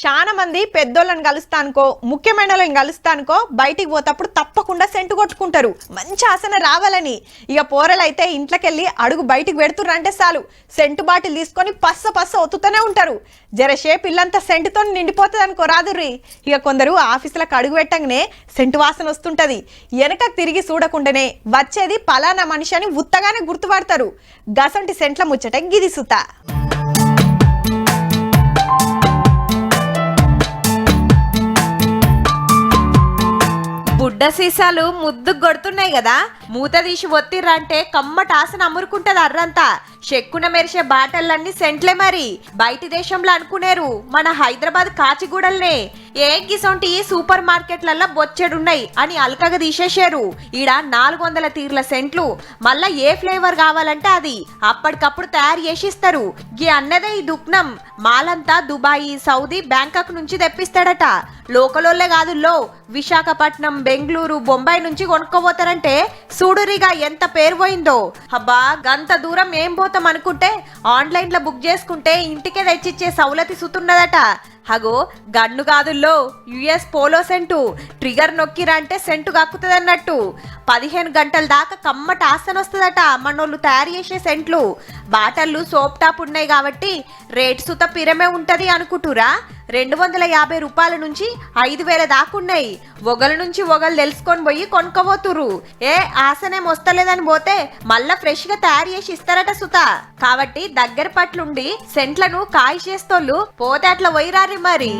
చాలా మంది పెద్దోళ్ళని కలుస్తానుకో ముఖ్యమైన వాళ్ళని కలుస్తానుకో బయటికి పోతప్పుడు తప్పకుండా సెంటు కొట్టుకుంటారు మంచి ఆసన రావాలని. ఇక పోరలైతే ఇంట్లోకెళ్ళి అడుగు బయటికి పెడుతుర్రంటే చాలు సెంటు బాటిల్ తీసుకొని పస్స ఒత్తుతూనే ఉంటారు. జరసేపు ఇల్లంతా సెంటుతో నిండిపోతుంది అనుకో రాదుర్రి. ఇక కొందరు ఆఫీసులకు అడుగు పెట్టగానే సెంటు వాసన వస్తుంటది, వెనకకు తిరిగి చూడకుండానే వచ్చేది పలానా మనిషి అని ఉత్తగానే గుర్తుపడతారు. గసంటి సెంట్ల ముచ్చట గిది సుత. బుడ్డ సీసాలు ముద్దు కొడుతున్నాయి కదా, మూత తీసి ఒత్తిర్రంటే కమ్మటాసన అమ్మురుకుంటది అర్రంతా. చెక్కున మెరిసే బాటల్లన్నీ సెంట్లే. మరి బయటి దేశంలో అనుకునేరు మన హైదరాబాద్ కాచిగూడల్నే ఏ గిసొంటి సూపర్ మార్కెట్లల్లో బొచ్చెడున్నాయి అని అల్కగా తీసేశారు. ఈడ 400 తీర్ల సెంట్లు, మళ్ళా ఏ ఫ్లేవర్ కావాలంటే అది అప్పటికప్పుడు తయారు చేసిస్తారు. ఈ అన్నదే ఈ దుఃఖం. మాలంతా దుబాయి, సౌదీ, బ్యాంకాక్ నుంచి తెప్పిస్తాడట. లోకలోళ్ళే కాదుల్లో విశాఖపట్నం, బెంగళూరు, బొంబాయి నుంచి కొనుక్కోపోతారంటే చూడురిగా ఎంత పేరు పోయిందో. అబ్బా గంత దూరం ఏం పోతాం అనుకుంటే ఆన్లైన్ లో బుక్ చేసుకుంటే ఇంటికే తెచ్చిచ్చే సౌలతి సుతున్నదట. హగో గన్ను కాదుల్లో యుఎస్ పోలో సెంటు. ట్రిగర్ నొక్కిరంటే సెంటు కక్కుతుంది అన్నట్టు. 15 గంటల దాకా కమ్మట ఆసన వస్తుందట మనోళ్ళు తయారు చేసే సెంట్లు. బాటళ్ళు సోప్ టాప్ ఉన్నాయి కాబట్టి రేట్ సుత పిరమే ఉంటది అనుకుంటురా. 250 రూపాయల నుంచి 5,000 దాకున్నాయి. ఒగల నుంచి ఒగలు తెలుసుకొని పోయి కొనుక్కోబోతురు. ఏ ఆసనేం వస్తలేదని పోతే మళ్ళా ఫ్రెష్ గా తయారు చేసి ఇస్తారట సుత. కాబట్టి దగ్గర పట్లుండి సెంట్లను కాయ చేస్తోళ్ళు పోతే అట్లా పోయిరారి మరి.